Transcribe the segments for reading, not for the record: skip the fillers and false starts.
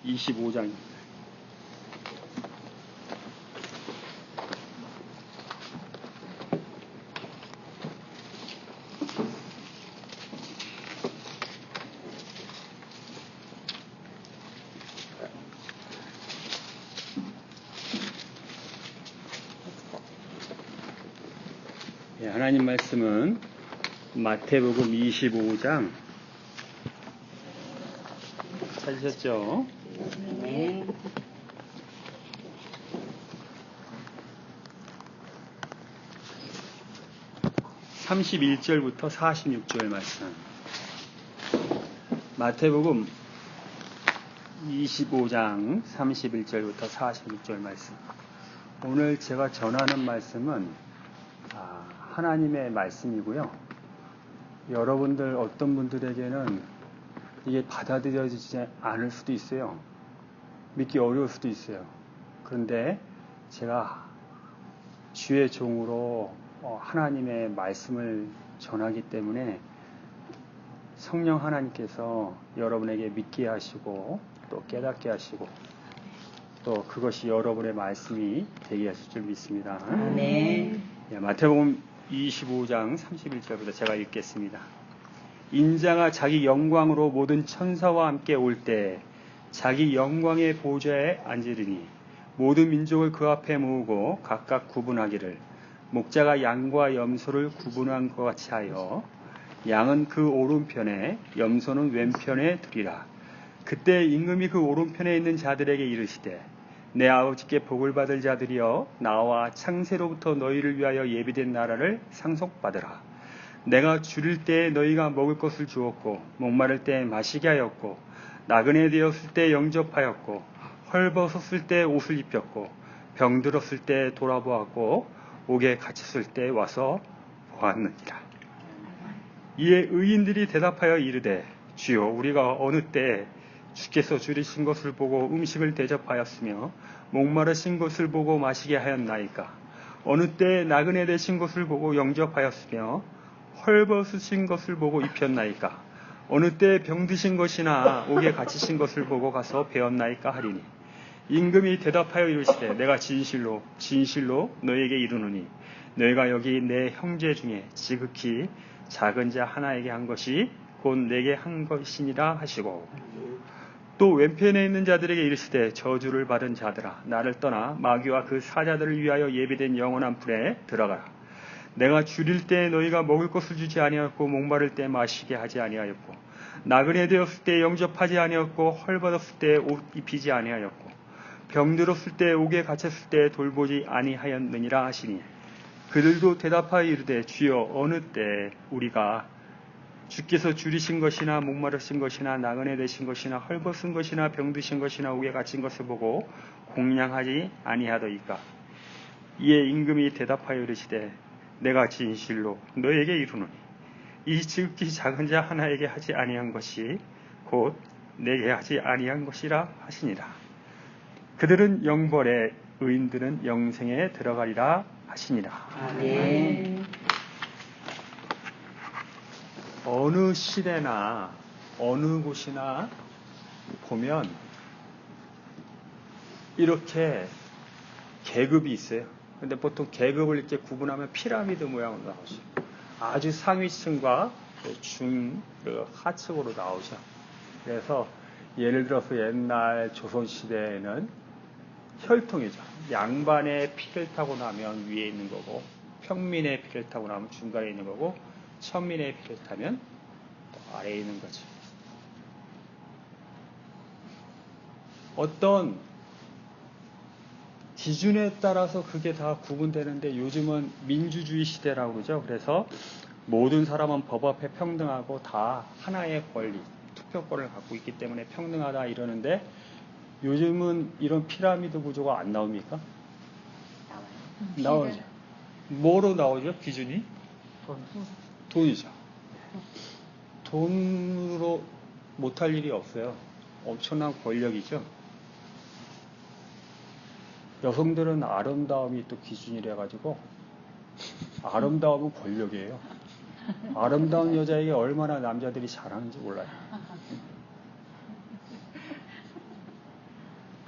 25장입니다. 하나님 말씀은 마태복음 25장 찾으셨죠? 네. 31절부터 46절 말씀. 마태복음 25장 31절부터 46절 말씀. 오늘 제가 전하는 말씀은 하나님의 말씀이고요. 여러분들 어떤 분들에게는 이게 받아들여지지 않을 수도 있어요. 믿기 어려울 수도 있어요. 그런데 제가 주의 종으로 하나님의 말씀을 전하기 때문에 성령 하나님께서 여러분에게 믿게 하시고 또 깨닫게 하시고 또 그것이 여러분의 말씀이 되게 하실 줄 믿습니다. 네. 마태복음 25장 31절부터 제가 읽겠습니다. 인자가 자기 영광으로 모든 천사와 함께 올 때 자기 영광의 보좌에 앉으리니 모든 민족을 그 앞에 모으고 각각 구분하기를 목자가 양과 염소를 구분한 것 같이 하여 양은 그 오른편에 염소는 왼편에 두리라. 그때 임금이 그 오른편에 있는 자들에게 이르시되 내 아버지께 복을 받을 자들이여 나와 창세로부터 너희를 위하여 예비된 나라를 상속받으라. 내가 줄일 때 너희가 먹을 것을 주었고 목마를 때 마시게 하였고 나그네 되었을 때 영접하였고 헐벗었을 때 옷을 입혔고 병들었을 때 돌아보았고 옥에 갇혔을 때 와서 보았느니라. 이에 의인들이 대답하여 이르되 주여 우리가 어느 때 주께서 줄이신 것을 보고 음식을 대접하였으며 목마르신 것을 보고 마시게 하였나이까? 어느 때 나그네 되신 것을 보고 영접하였으며 헐벗으신 것을 보고 입혔나이까? 어느 때 병드신 것이나 옥에 갇히신 것을 보고 가서 배웠나이까 하리니 임금이 대답하여 이르시되 내가 진실로 진실로 너희에게 이르노니 너희가 여기 내 형제 중에 지극히 작은 자 하나에게 한 것이 곧 내게 한 것이니라 하시고 또 왼편에 있는 자들에게 이르시되 저주를 받은 자들아 나를 떠나 마귀와 그 사자들을 위하여 예비된 영원한 불에 들어가라. 내가 줄일 때 너희가 먹을 것을 주지 아니하였고 목마를 때 마시게 하지 아니하였고 나그네 되었을 때 영접하지 아니하였고 헐벗었을 때 옷 입히지 아니하였고 병들었을 때 옥에 갇혔을 때 돌보지 아니하였느니라 하시니 그들도 대답하여 이르되 주여 어느 때 우리가 주께서 줄이신 것이나 목마르신 것이나 나그네 되신 것이나 헐벗은 것이나 병드신 것이나 옥에 갇힌 것을 보고 공양하지 아니하더이까? 이에 임금이 대답하여 이르시되 내가 진실로 너에게 이르노니 이 지극히 작은 자 하나에게 하지 아니한 것이 곧 내게 하지 아니한 것이라 하시니라. 그들은 영벌에 의인들은 영생에 들어가리라 하시니라. 아멘. 어느 시대나 어느 곳이나 보면 이렇게 계급이 있어요. 근데 보통 계급을 이렇게 구분하면 피라미드 모양으로 나오죠. 아주 상위층과 하층으로 나오죠. 그래서 예를 들어서 옛날 조선시대에는 혈통이죠. 양반의 피를 타고 나면 위에 있는 거고 평민의 피를 타고 나면 중간에 있는 거고 천민의 피를 타면 또 아래에 있는 거죠. 어떤 기준에 따라서 그게 다 구분되는데 요즘은 민주주의 시대라고 그러죠. 그래서 모든 사람은 법 앞에 평등하고 다 하나의 권리, 투표권을 갖고 있기 때문에 평등하다 이러는데 요즘은 이런 피라미드 구조가 안 나옵니까? 나오죠. 뭐로 나오죠? 기준이? 돈이죠. 돈으로 못할 일이 없어요. 엄청난 권력이죠. 여성들은 아름다움이 또 기준이라 가지고 아름다움은 권력이에요. 아름다운 여자에게 얼마나 남자들이 잘하는지 몰라요.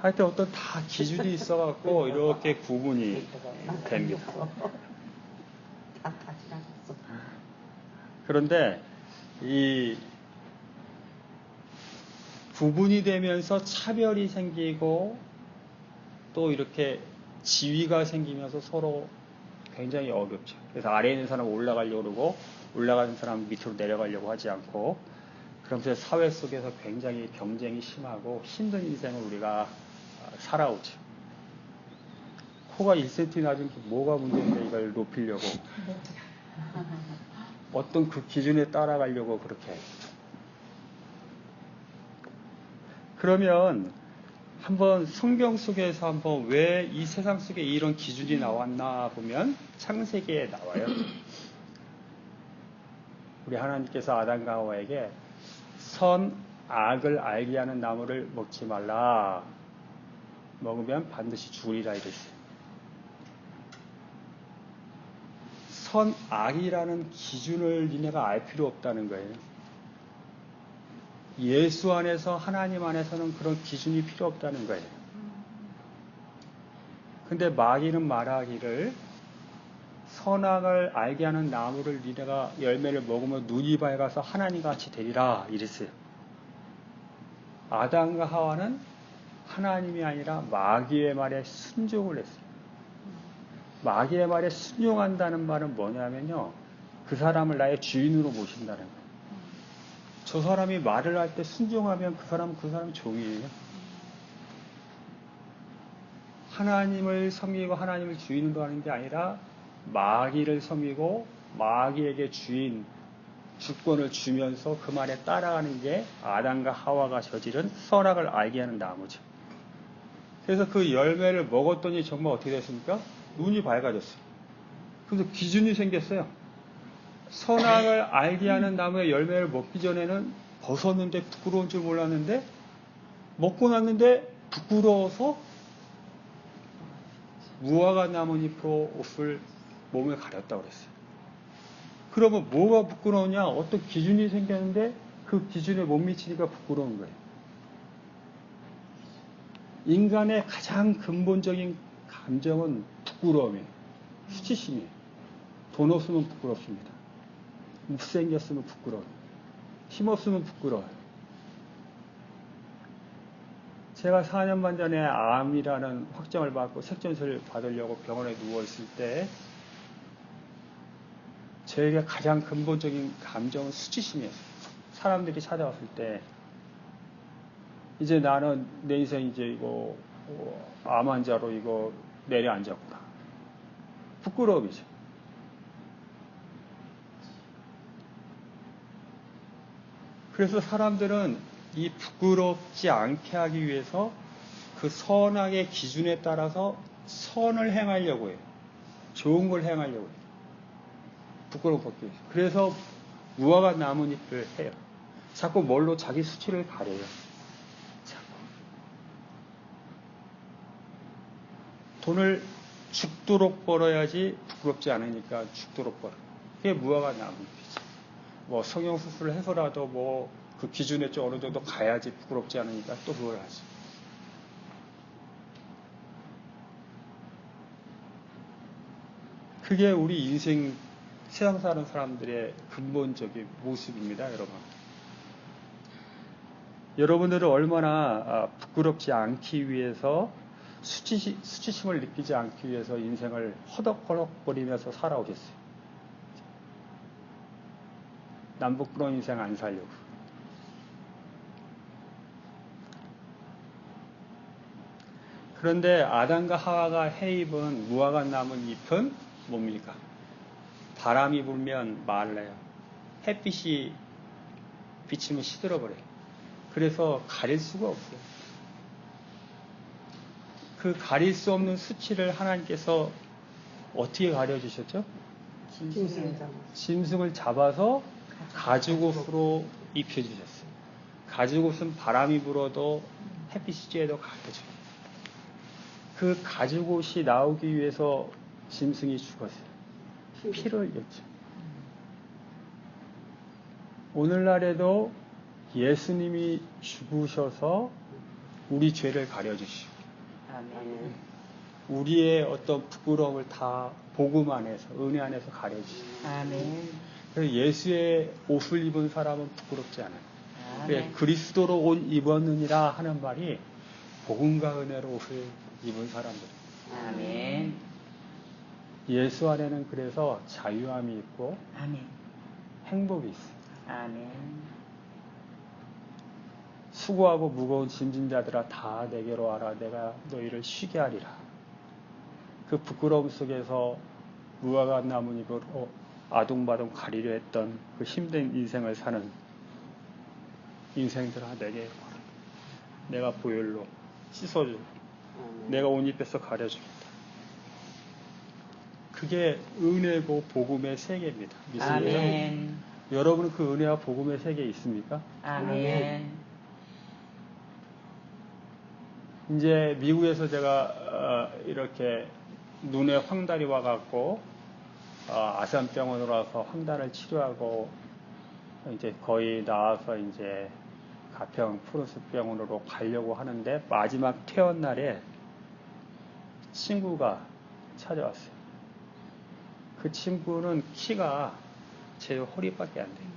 하여튼 어떤 다 기준이 있어갖고 이렇게 구분이 됩니다. 다 지나갔어. 그런데 이 구분이 되면서 차별이 생기고 또 이렇게 지위가 생기면서 서로 굉장히 어렵죠. 그래서 아래에 있는 사람은 올라가려고 그러고 올라가는 사람은 밑으로 내려가려고 하지 않고 그러면서 사회 속에서 굉장히 경쟁이 심하고 힘든 인생을 우리가 살아오죠. 코가 1cm 낮은 게 뭐가 문제인데 이걸 높이려고 어떤 그 기준에 따라가려고 그렇게 해요. 그러면 한번 성경 속에서 한번 왜 이 세상 속에 이런 기준이 나왔나 보면 창세기에 나와요. 우리 하나님께서 아담과 하와에게 선, 악을 알게 하는 나무를 먹지 말라. 먹으면 반드시 죽으리라 이랬어요. 선, 악이라는 기준을 니네가 알 필요 없다는 거예요. 예수 안에서 하나님 안에서는 그런 기준이 필요 없다는 거예요. 근데 마귀는 말하기를 선악을 알게 하는 나무를 니네가 열매를 먹으면 눈이 밝아서 하나님같이 되리라 이랬어요. 아담과 하와는 하나님이 아니라 마귀의 말에 순종을 했어요. 마귀의 말에 순종한다는 말은 뭐냐면요. 그 사람을 나의 주인으로 모신다는 거예요. 저 사람이 말을 할 때 순종하면 그 사람은 종이에요. 하나님을 섬기고 하나님을 주인으로 하는 게 아니라 마귀를 섬기고 마귀에게 주권을 주면서 그 말에 따라가는 게 아담과 하와가 저지른 선악을 알게 하는 나무죠. 그래서 그 열매를 먹었더니 정말 어떻게 됐습니까? 눈이 밝아졌어요. 그래서 기준이 생겼어요. 선악을 알게 하는 나무의 열매를 먹기 전에는 벗었는데 부끄러운 줄 몰랐는데 먹고 났는데 부끄러워서 무화과 나뭇잎으로 몸을 가렸다고 그랬어요. 그러면 뭐가 부끄러우냐? 어떤 기준이 생겼는데 그 기준에 못 미치니까 부끄러운 거예요. 인간의 가장 근본적인 감정은 부끄러움이에요. 수치심이에요. 돈 없으면 부끄럽습니다. 못생겼으면 부끄러워요. 힘없으면 부끄러워요. 제가 4년 반 전에 암이라는 확정을 받고 색전수를 받으려고 병원에 누워있을 때 저에게 가장 근본적인 감정은 수치심이었어요. 사람들이 찾아왔을 때 이제 나는 내 인생 이제 이거 암 환자로 이거 내려앉았구나. 부끄러움이죠. 그래서 사람들은 이 부끄럽지 않게 하기 위해서 그 선악의 기준에 따라서 선을 행하려고 해요. 좋은 걸 행하려고 해요. 부끄러움 벗기 위해서. 그래서 무화과 나뭇잎을 해요. 자꾸 뭘로 자기 수치를 가려요. 자꾸. 돈을 죽도록 벌어야지 부끄럽지 않으니까 죽도록 벌어요. 그게 무화과 나뭇잎이죠. 뭐 성형수술을 해서라도 뭐 그 기준에 좀 어느 정도 가야지 부끄럽지 않으니까 또 그걸 하죠. 그게 우리 인생 세상 사는 사람들의 근본적인 모습입니다, 여러분. 여러분들은 얼마나 부끄럽지 않기 위해서 수치심을 느끼지 않기 위해서 인생을 허덕허덕거리면서 살아오셨어요. 남 부끄러운 인생 안 살려고. 그런데 아담과 하와가 해입은 무화과 나뭇잎은 뭡니까? 바람이 불면 말라요. 햇빛이 비치면 시들어버려요. 그래서 가릴 수가 없어요. 그 가릴 수 없는 수치를 하나님께서 어떻게 가려주셨죠? 짐승을 잡아서 가죽옷으로 입혀주셨어요. 가죽옷은 바람이 불어도 햇빛이 쬐도 가려져요. 그 가죽옷이 나오기 위해서 짐승이 죽었어요. 피를 흘렸죠. 오늘날에도 예수님이 죽으셔서 우리 죄를 가려주시고 아멘. 우리의 어떤 부끄러움을 다 복음 안에서, 은혜 안에서 가려주시고. 아멘. 그래서 예수의 옷을 입은 사람은 부끄럽지 않아요. 그래, 아멘. 그리스도로 옷 입었느니라 하는 말이 복음과 은혜로 옷을 입은 사람들. 아멘. 예수 안에는 그래서 자유함이 있고 아멘. 행복이 있어요. 아멘. 수고하고 무거운 짐진 자들아 다 내게로 와라. 내가 너희를 쉬게 하리라. 그 부끄러움 속에서 무화과 나뭇잎으로 아둥바둥 가리려 했던 그 힘든 인생을 사는 인생들아 내게 와라. 내가 보혈로 씻어주고 내가 옷 입에서 가려줍니다. 그게 은혜고 복음의 세계입니다. 믿습니까? 아멘. 여러분은 그 은혜와 복음의 세계에 있습니까? 아멘. 이제 미국에서 제가 이렇게 눈에 황달이 와갖고 아산병원으로 와서 황달을 치료하고 이제 거의 나와서 이제 가평 푸르스병원으로 가려고 하는데 마지막 퇴원 날에 친구가 찾아왔어요. 그 친구는 키가 제 허리밖에 안 돼요.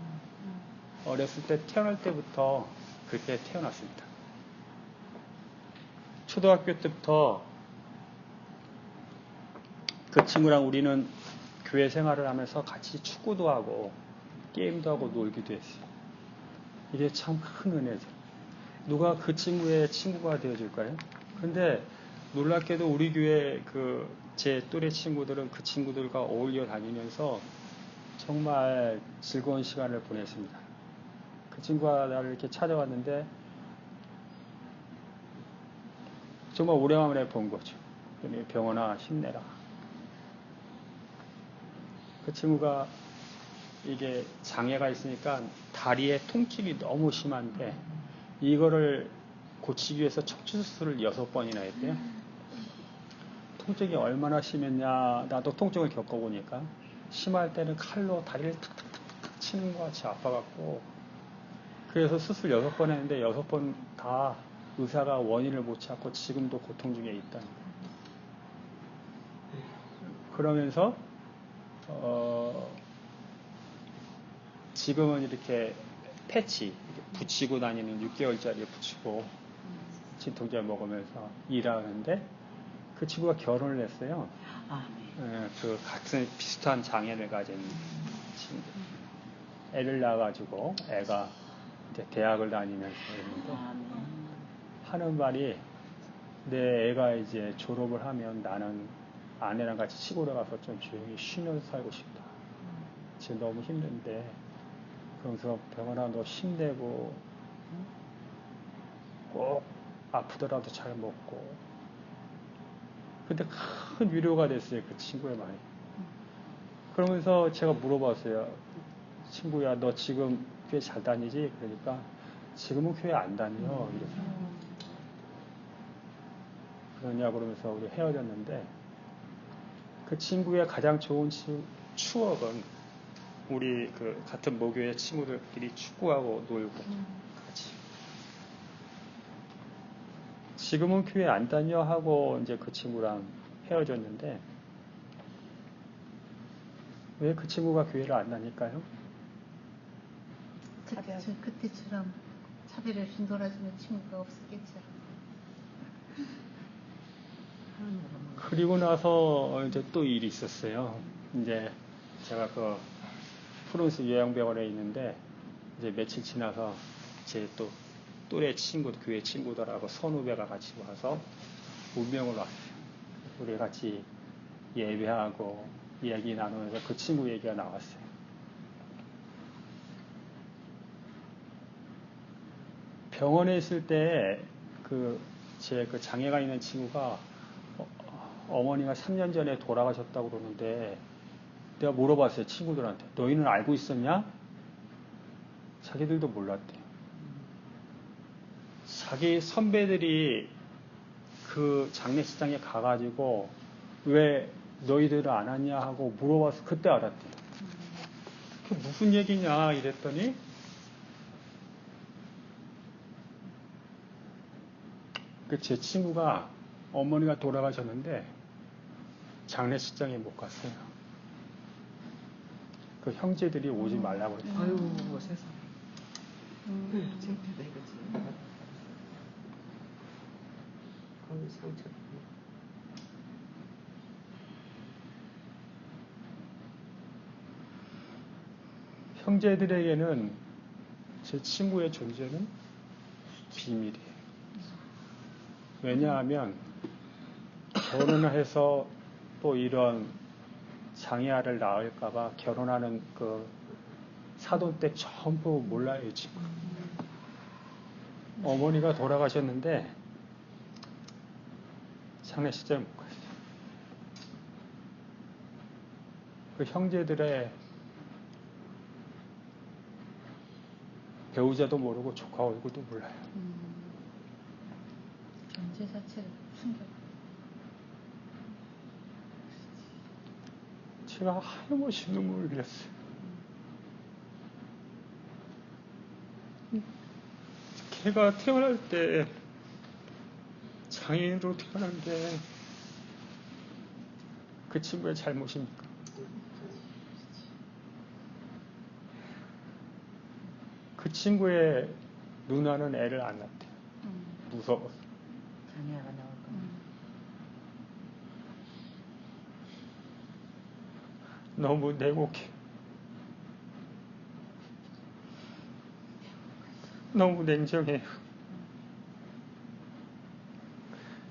어렸을 때 태어날 때부터 그렇게 태어났습니다. 초등학교 때부터 그 친구랑 우리는 교회 생활을 하면서 같이 축구도 하고 게임도 하고 놀기도 했어요. 이게 참 큰 은혜죠. 누가 그 친구의 친구가 되어줄까요? 근데 놀랍게도 우리 교회 제 또래 친구들은 그 친구들과 어울려 다니면서 정말 즐거운 시간을 보냈습니다. 그 친구가 나를 이렇게 찾아왔는데 정말 오래간만에 본 거죠. 병원아 힘내라. 그 친구가 이게 장애가 있으니까 다리에 통증이 너무 심한데 이거를 고치기 위해서 척추수술을 6번이나 했대요. 통증이 얼마나 심했냐, 나도 통증을 겪어보니까 심할 때는 칼로 다리를 탁탁탁탁 치는 것 같이 아파갖고 그래서 수술 6번 했는데 6번 다 의사가 원인을 못 찾고 지금도 고통 중에 있다. 그러면서 지금은 이렇게 패치 이렇게 붙이고 다니는 6개월짜리 붙이고 진통제 먹으면서 일하는데 그 친구가 결혼을 했어요. 아멘. 그 같은 비슷한 장애를 가진 친구. 애를 낳아가지고 애가 이제 대학을 다니면서 했는데 하는 말이 내 애가 이제 졸업을 하면 나는 아내랑 같이 시골에 가서 좀 조용히 쉬면서 살고 싶다. 지금 너무 힘든데 그러면서 병원아 너 힘내고 꼭 아프더라도 잘 먹고 근데 큰 위로가 됐어요. 그 친구의 말이. 그러면서 제가 물어봤어요. 친구야 너 지금 교회 잘 다니지? 그러니까 지금은 교회 안 다녀. 이래서 그러냐 그러면서 우리 헤어졌는데 그 친구의 가장 좋은 추억은 우리 그 같은 모교의 친구들끼리 축구하고 놀고 같이 지금은 교회 안 다녀 하고 이제 그 친구랑 헤어졌는데 왜 그 친구가 교회를 안 다닐까요? 그때처럼 차별을 없이 놀아주는 친구가 없었겠죠. 그리고 나서 이제 또 일이 있었어요. 이제 제가 그 프랑스 요양병원에 있는데 이제 며칠 지나서 제 또 또래 친구, 교회 친구들하고 선후배가 같이 와서 운명을 왔어요. 우리 같이 예배하고 이야기 나누면서 그 친구 얘기가 나왔어요. 병원에 있을 때 제 장애가 있는 친구가 어머니가 3년 전에 돌아가셨다고 그러는데 내가 물어봤어요. 친구들한테. 너희는 알고 있었냐? 자기들도 몰랐대요. 자기 선배들이 그 장례식장에 가가지고 왜 너희들은 안 왔냐 하고 물어봐서 그때 알았대요. 그 무슨 얘기냐 이랬더니 제 친구가 어머니가 돌아가셨는데 장례식장에 못 갔어요. 그 형제들이 오지 말라고 그랬어요. 아이고 세상에. 창피하다 이거지. 거기 상처. 형제들에게는 제 친구의 존재는 비밀이에요. 왜냐하면 결혼을 해서 또 이런 장애아를 낳을까봐 결혼하는 그 사돈댁 전부 몰라요, 이 친구. 어머니가 돌아가셨는데 장례식장에 못 갔어요. 그 형제들의 배우자도 모르고 조카 얼굴도 몰라요. 존재 자체를 숨겨. 제가 하염없이 눈물을 흘렸어요. 걔가 태어날 때 장애인으로 태어난데 그 친구의 잘못입니까? 그 친구의 누나는 애를 안 낳대요. 무서워서. 장애아가 나올까. 너무 냉혹해. 너무 냉정해요.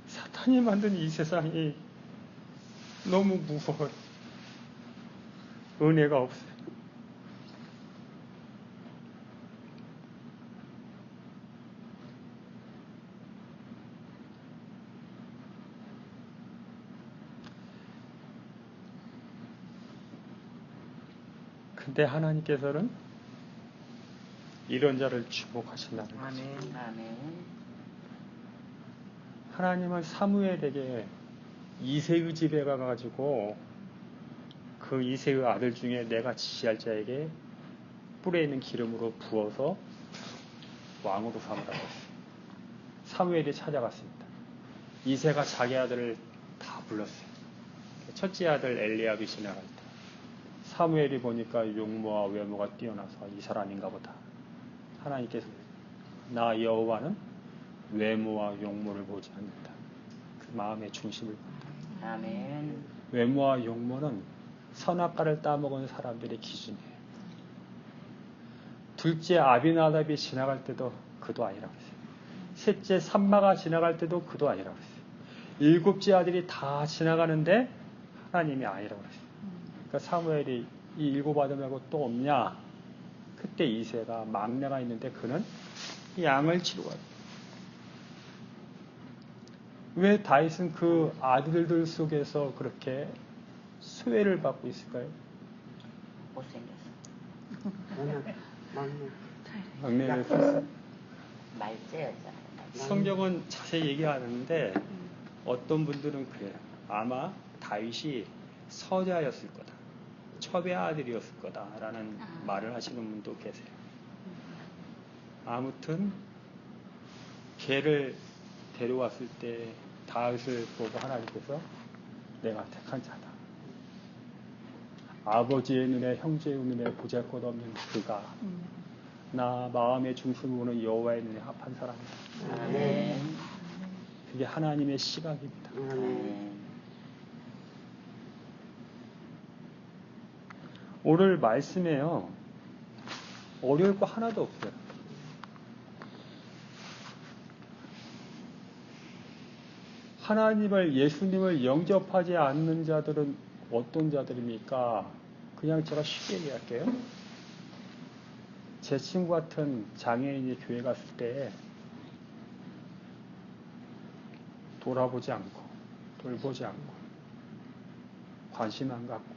사탄이 만든 이 세상이 너무 무서워요. 은혜가 없어요. 근데 하나님께서는 이런 자를 주목하신다는 거죠. 아멘. 아멘. 하나님은 사무엘에게 이새의 집에 가가지고 그 이새의 아들 중에 내가 지시할 자에게 뿔에 있는 기름으로 부어서 왕으로 삼으라고 했어요. 사무엘이 찾아갔습니다. 이새가 자기 아들을 다 불렀어요. 첫째 아들 엘리압이 지나갈 때 사무엘이 보니까 용모와 외모가 뛰어나서 이 사람인가 보다. 하나님께서 나 여호와는 외모와 용모를 보지 않는다. 그 마음의 중심을 본다. 아멘. 외모와 용모는 선악과를 따먹은 사람들의 기준이에요. 둘째 아비나답이 지나갈 때도 그도 아니라고 했어요. 셋째 삼마가 지나갈 때도 그도 아니라고 했어요. 일곱째 아들이 다 지나가는데 하나님이 아니라고 했어요. 그러니까 사무엘이 이 일곱 아들 말고 또 없냐? 그때 이새가 막내가 있는데 그는 양을 치러 가요. 왜 다윗은 그 아들들 속에서 그렇게 수혜를 받고 있을까요? 못생겼어. 워낙 막내. 막내를 말째였잖아요. 성경은 자세히 얘기 안 하는데 어떤 분들은 그래요. 아마 다윗이 서자였을 거다. 첩의 아들이었을 거다라는 말을 하시는 분도 계세요. 아무튼 걔를 데려왔을 때 다윗을 보고 하나님께서 내가 택한 자다. 아버지의 눈에 형제의 눈에 보잘것없는 그가 나 마음의 중심을 보는 여호와의 눈에 합한 사람이다. 아멘. 그게 하나님의 시각입니다. 아멘. 오늘 말씀에요. 어려울 거 하나도 없어요. 하나님을 예수님을 영접하지 않는 자들은 어떤 자들입니까? 그냥 제가 쉽게 얘기할게요. 제 친구 같은 장애인이 교회 갔을 때 돌아보지 않고 돌보지 않고 관심 안 갖고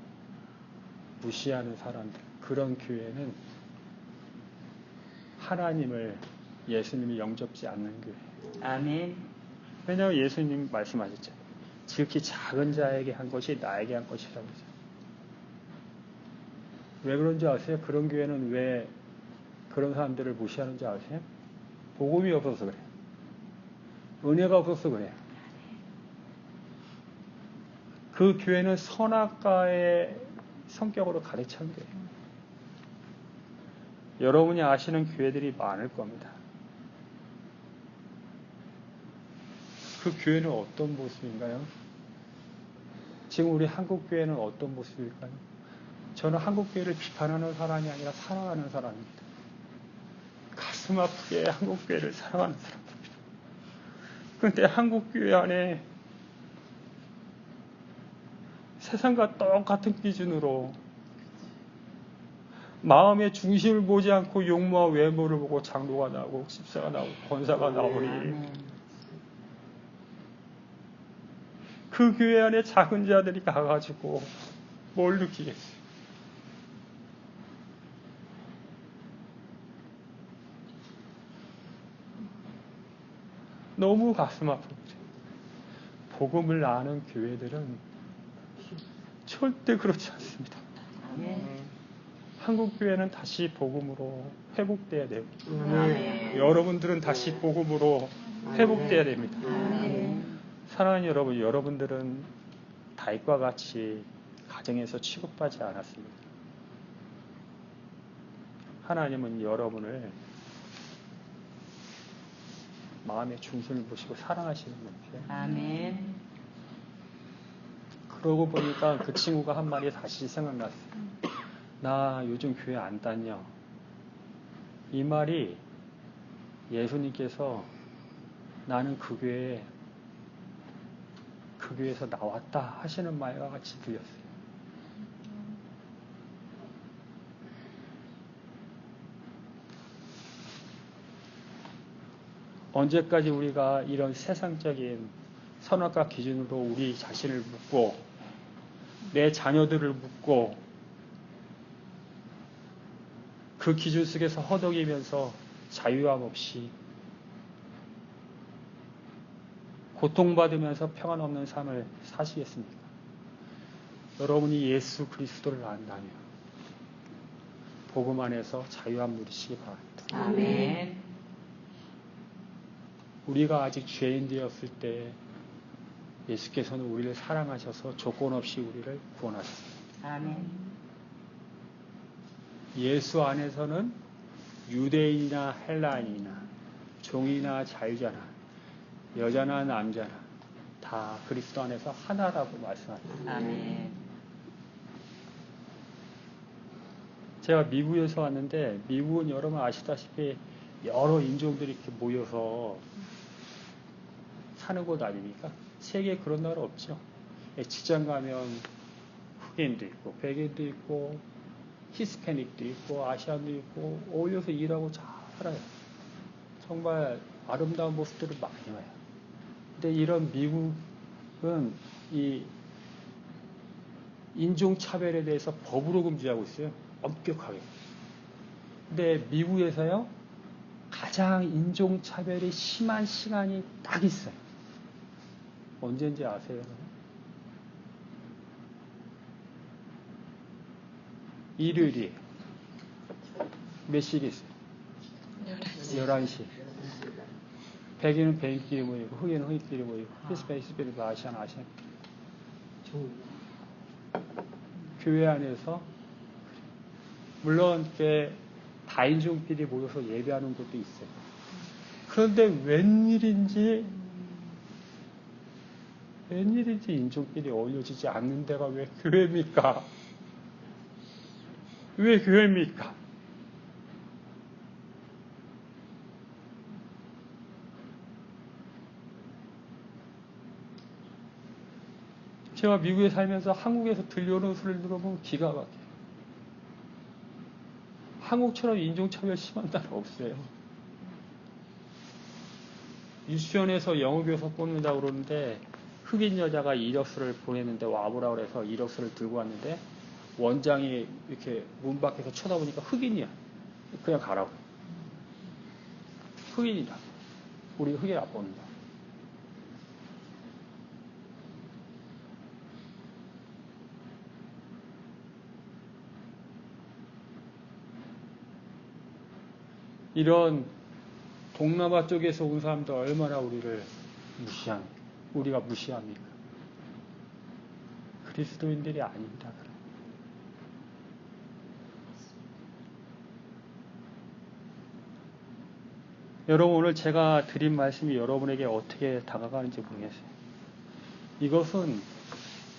무시하는 사람들, 그런 교회는 하나님을 예수님이 영접지 않는 교회. 아멘. 왜냐하면 예수님 말씀하셨죠. 지극히 작은 자에게 한 것이 나에게 한 것이라고 하죠. 왜 그런지 아세요? 그런 교회는 왜 그런 사람들을 무시하는지 아세요? 복음이 없어서 그래요. 은혜가 없어서 그래요. 그 교회는 선악과의 성격으로 가득 찬 거예요. 여러분이 아시는 교회들이 많을 겁니다. 그 교회는 어떤 모습인가요? 지금 우리 한국 교회는 어떤 모습일까요? 저는 한국 교회를 비판하는 사람이 아니라 사랑하는 사람입니다. 가슴 아프게 한국 교회를 사랑하는 사람입니다. 그런데 한국 교회 안에 세상과 똑같은 기준으로 마음의 중심을 보지 않고 용모와 외모를 보고 장로가 나오고 집사가 나오고 권사가 나오니 아멘. 그 교회 안에 작은 자들이 가가지고 뭘 느끼겠어요? 너무 가슴 아프죠. 복음을 아는 교회들은 절대 그렇지 않습니다. 아멘. 한국 교회는 다시 복음으로 회복돼야 돼요. 아멘. 여러분들은 다시 복음으로 회복돼야 됩니다. 아멘. 사랑하는 여러분, 여러분들은 다윗과 같이 가정에서 취급하지 않았습니다. 하나님은 여러분을 마음의 중심을 보시고 사랑하시는 분이세요. 아멘. 그러고 보니까 그 친구가 한 말이 다시 생각났어요. 나 요즘 교회 안 다녀. 이 말이 예수님께서 나는 그 교회에서 나왔다 하시는 말과 같이 들렸어요. 언제까지 우리가 이런 세상적인 선악과 기준으로 우리 자신을 묻고 내 자녀들을 묻고 그 기준 속에서 허덕이면서 자유함 없이 고통받으면서 평안 없는 삶을 사시겠습니까? 여러분이 예수 그리스도를 안다면 복음 안에서 자유함 누리시기 바랍니다. 아멘. 우리가 아직 죄인 되었을 때 예수께서는 우리를 사랑하셔서 조건 없이 우리를 구원하셨습니다. 아멘. 예수 안에서는 유대인이나 헬라인이나 종이나 자유자나 여자나 남자나 다 그리스도 안에서 하나라고 말씀합니다. 아멘. 제가 미국에서 왔는데 미국은 여러분 아시다시피 여러 인종들이 이렇게 모여서 사는 곳 아닙니까? 세계에 그런 나라 없죠. 직장 가면 흑인도 있고 백인도 있고 히스패닉도 있고 아시안도 있고 어울려서 일하고 잘 살아요. 정말 아름다운 모습들을 많이 와요. 근데 이런 미국은 이 인종차별에 대해서 법으로 금지하고 있어요. 엄격하게. 근데 미국에서요 가장 인종차별이 심한 시간이 딱 있어요. 언제인지 아세요? 일요일이에요. 몇 시에 있어요? 11시. 백인은 백인끼리 모이고 흑인은 흑인끼리 모이고 히스패닉끼리 아시안. 교회 안에서 물론 다인종끼리 모여서 예배하는 것도 있어요. 그런데 웬일인지 인종끼리 어울려지지 않는 데가 왜 교회입니까? 왜 교회입니까? 제가 미국에 살면서 한국에서 들려오는 소리를 들어보면 기가 막혀요. 한국처럼 인종차별 심한 나라 없어요. 유치원에서 영어교사 뽑는다고 그러는데 흑인 여자가 이력서를 보냈는데 와보라고 그래서 이력서를 들고 왔는데 원장이 이렇게 문 밖에서 쳐다보니까 흑인이야. 그냥 가라고. 흑인이다. 우리 흑인 안 뽑는다. 이런 동남아 쪽에서 온 사람들 얼마나 우리가 무시합니까? 그리스도인들이 아닙니다. 여러분, 오늘 제가 드린 말씀이 여러분에게 어떻게 다가가는지 모르겠어요. 이것은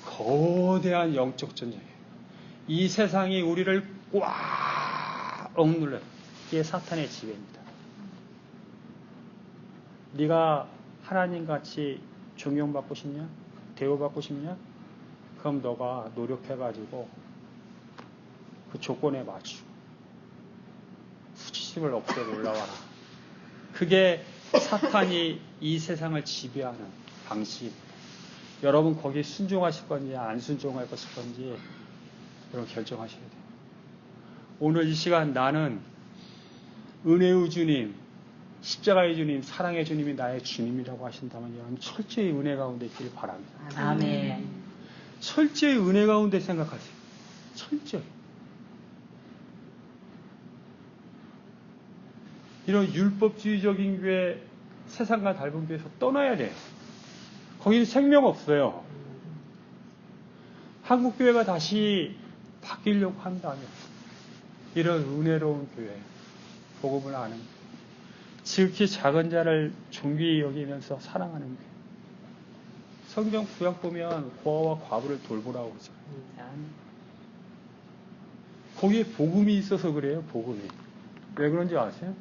거대한 영적 전쟁이에요. 이 세상이 우리를 꽉 억눌러요. 이게 사탄의 지배입니다. 네가 하나님같이 존경받고 싶냐? 대우받고 싶냐? 그럼 너가 노력해가지고 그 조건에 맞추고 수치심을 없애고 올라와라. 그게 사탄이 이 세상을 지배하는 방식입니다. 여러분 거기 순종하실 건지 안 순종할 건지 여러분 결정하셔야 돼요. 오늘 이 시간 나는 은혜의 주님, 십자가의 주님, 사랑의 주님이 나의 주님이라고 하신다면 여러분 철저히 은혜 가운데 있기를 바랍니다. 아멘. 철저히 은혜 가운데 생각하세요. 철저히. 이런 율법주의적인 교회, 세상과 닮은 교회에서 떠나야 돼요. 거기는 생명 없어요. 한국 교회가 다시 바뀌려고 한다면 이런 은혜로운 교회, 복음을 아는 교회, 지극히 작은 자를 존귀히 여기면서 사랑하는 교회. 성경 구약 보면 고아와 과부를 돌보라고 그러죠. 거기에 복음이 있어서 그래요. 복음이. 왜 그런지 아세요?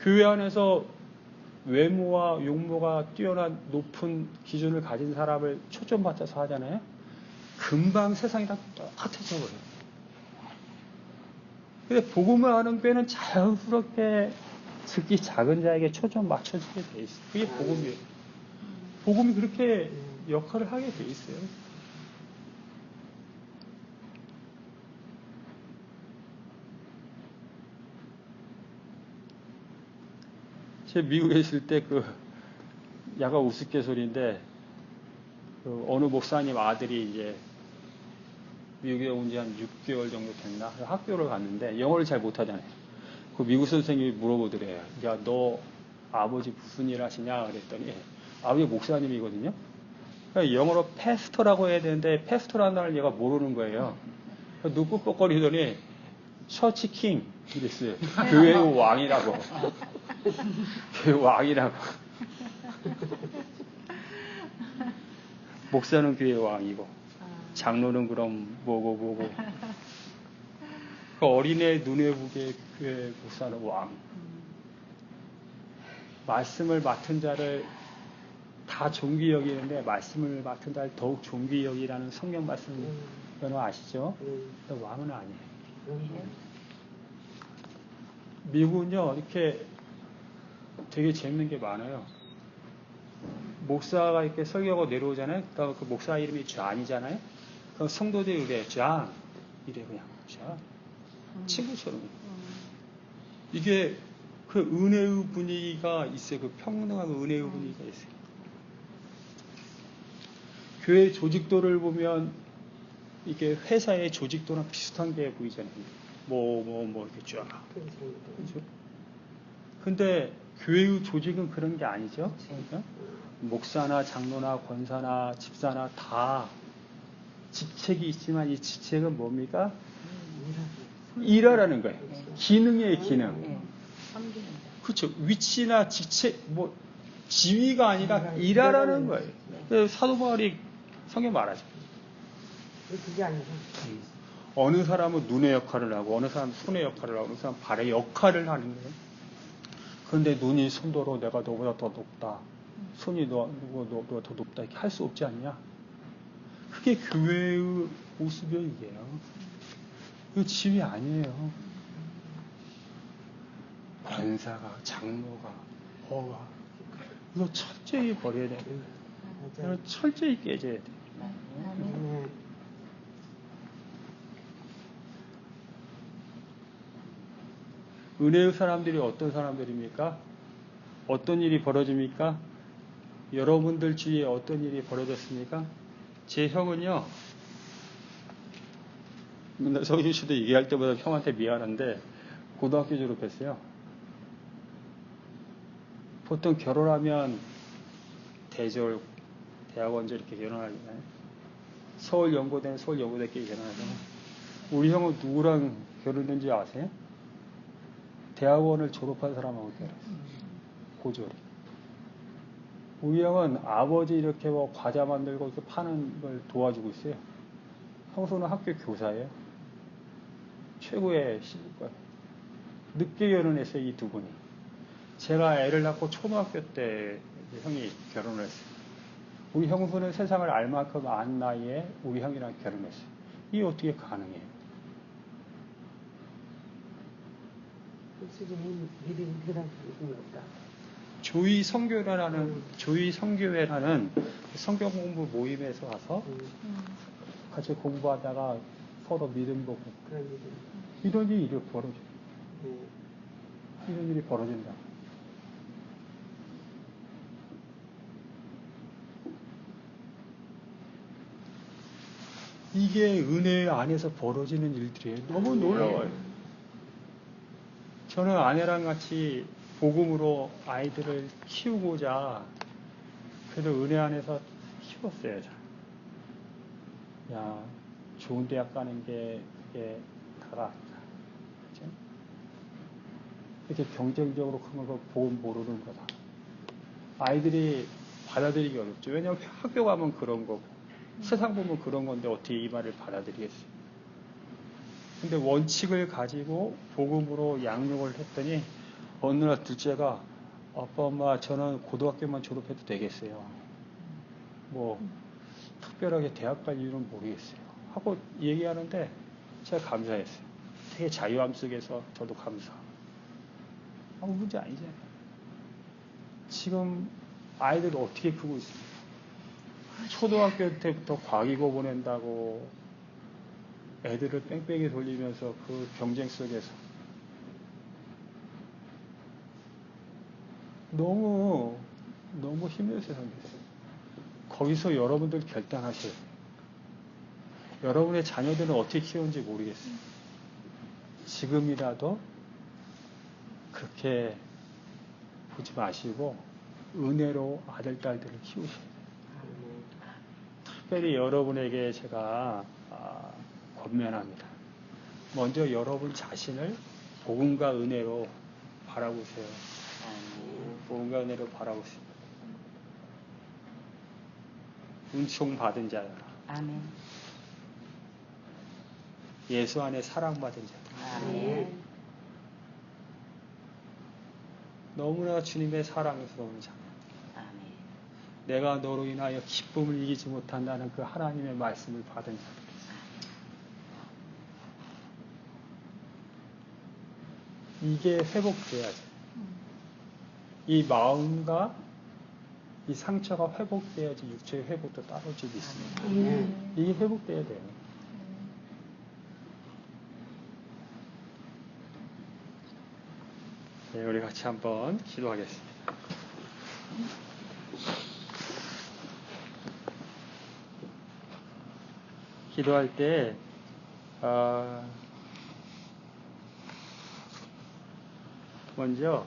교회 안에서 외모와 용모가 뛰어난 높은 기준을 가진 사람을 초점받아서 하잖아요. 금방 세상이랑 똑같아져 버려요. 근데 복음을 아는 교회는 자연스럽게 특히 작은 자에게 초점 맞춰지게 돼 있어요. 그게 복음이에요. 복음이 그렇게 역할을 하게 돼 있어요. 제가 미국에 있을 때 약간 우스갯소리인데 어느 목사님 아들이 이제 미국에 온 지 한 6개월 정도 됐나 학교를 갔는데 영어를 잘 못하잖아요. 그 미국 선생님이 물어보더래요. 야, 너 아버지 무슨 일 하시냐 그랬더니 아버지 목사님이거든요. 그러니까 영어로 패스터라고 해야 되는데 패스터라는 단어를 얘가 모르는 거예요. 눈꾹꾹거리더니 처치 킹 이랬어요. 교회의 왕이라고. 교회 왕이라고. 목사는 교회 왕이고 장로는 그럼 뭐고 그 어린애 눈에 보기에 교회 목사는 왕. 말씀을 맡은 자를 다 존귀 여기는데 말씀을 맡은 자를 더욱 존귀 여기라는 성경 말씀 여러분 아시죠? 왕은 아니에요. 미국은요 이렇게 되게 재밌는 게 많아요. 목사가 이렇게 설교하고 내려오잖아요. 그다음에 그 목사 이름이 존이잖아요. 그럼 성도들이 그래, 존 이래 그냥 존 친구처럼. 이게 그 은혜의 분위기가 있어요. 그 평등한 은혜의 분위기가 있어요. 교회 조직도를 보면 이게 회사의 조직도랑 비슷한 게 보이잖아요. 이렇게 쫙. 그렇죠? 근데 교회의 조직은 그런 게 아니죠. 그러니까 목사나 장로나 권사나 집사나 다 직책이 있지만 이 직책은 뭡니까? 일하라는 거예요. 기능이에요, 기능. 그렇죠. 위치나 직책, 지위가 아니라 일하라는 거예요. 사도 바울이 성경 말하죠. 그게 아니고. 어느 사람은 눈의 역할을 하고, 어느 사람은 손의 역할을 하고, 어느 사람은 발의 역할을 하는 거예요. 그런데 눈이 손도로 내가 너보다 더 높다. 손이 너보다 더 높다. 이렇게 할 수 없지 않냐? 그게 교회의 모습이에요, 이게요. 이거 지위 아니에요. 권사가, 장로가, 어가. 이거 철저히 버려야 돼요. 이거 철저히 깨져야 돼요. 은혜의 사람들이 어떤 사람들입니까? 어떤 일이 벌어집니까? 여러분들 주위에 어떤 일이 벌어졌습니까? 제 형은요, 맨날 성윤 씨도 얘기할 때마다 형한테 미안한데, 고등학교 졸업했어요. 보통 결혼하면 대졸, 대학원졸 이렇게 결혼하잖아요. 서울연고대는 서울연고대끼리 결혼하잖아요. 우리 형은 누구랑 결혼했는지 아세요? 대학원을 졸업한 사람하고 결혼했어요. 고졸이. 우리 형은 아버지 이렇게 뭐 과자 만들고 이렇게 파는 걸 도와주고 있어요. 형수는 학교 교사예요. 최고의 시집가예요. 늦게 결혼했어요, 이 두 분이. 제가 애를 낳고 초등학교 때 형이 결혼을 했어요. 우리 형수는 세상을 알 만큼 안 나이에 우리 형이랑 결혼했어요. 이게 어떻게 가능해요? 수준이 믿음이 대단히 있습니다. 조의 성교회라는 성경 공부 모임에서 와서 같이 공부하다가 서로 믿음 보고 그런 믿음. 이런 일이 벌어져. 네. 이런 일이 벌어진다. 이게 은혜 안에서 벌어지는 일들이에요. 너무 놀라워요. 저는 아내랑 같이 복음으로 아이들을 키우고자 그래도 은혜 안에서 키웠어요. 야, 좋은 대학 가는 게 이게 다가 아니다. 그죠? 이렇게 경쟁적으로 큰 거 복음 모르는 거다. 아이들이 받아들이기 어렵죠. 왜냐하면 학교 가면 그런 거고 세상 보면 그런 건데 어떻게 이 말을 받아들이겠어요. 근데 원칙을 가지고 복음으로 양육을 했더니 어느 날 둘째가 아빠 엄마 저는 고등학교만 졸업해도 되겠어요. 뭐 특별하게 대학 갈 이유는 모르겠어요. 하고 얘기하는데 제가 감사했어요. 되게 자유함 속에서 저도 감사하고. 아무 문제 아니잖아요. 지금 아이들 어떻게 크고 있습니까? 초등학교 때부터 과기고 보낸다고 애들을 뺑뺑이 돌리면서 그 경쟁 속에서 너무 힘든 세상이 됐어요. 거기서 여러분들 결단하세요. 여러분의 자녀들은 어떻게 키우는지 모르겠어요. 지금이라도 그렇게 보지 마시고 은혜로 아들, 딸들을 키우셔야 돼요. 특별히 여러분에게 제가 권면합니다. 먼저 여러분 자신을 복음과 은혜로 바라보세요. 복음과 은혜로 바라보세요. 은총 받은 자야. 아멘. 예수 안에 사랑받은 자다. 아멘. 너무나 주님의 사랑스러운 자. 아멘. 내가 너로 인하여 기쁨을 이기지 못한다는 그 하나님의 말씀을 받은 자. 이게 회복돼야죠. 이 마음과 이 상처가 회복돼야지 육체의 회복도 따라오지 있습니다. 이게 회복돼야 돼요. 네, 우리 같이 한번 기도하겠습니다. 기도할 때 먼저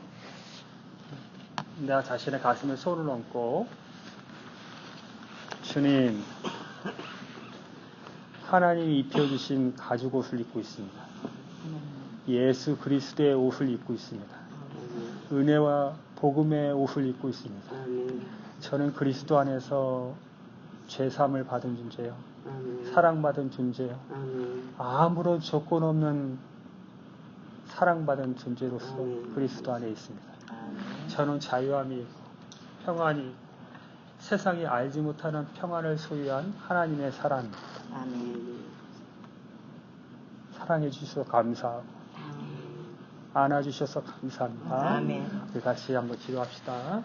나 자신의 가슴에 손을 얹고 주님, 하나님이 입혀주신 가죽 옷을 입고 있습니다. 예수 그리스도의 옷을 입고 있습니다. 은혜와 복음의 옷을 입고 있습니다. 저는 그리스도 안에서 죄사함을 받은 존재요. 사랑받은 존재요. 아무런 조건 없는 사랑받은 존재로서 그리스도 안에 있습니다. 저는 자유함이 있고 평안이 있고 세상이 알지 못하는 평안을 소유한 하나님의 사랑입니다. 사랑해 주셔서 감사하고 안아주셔서 감사합니다. 아멘. 우리 같이 한번 기도합시다.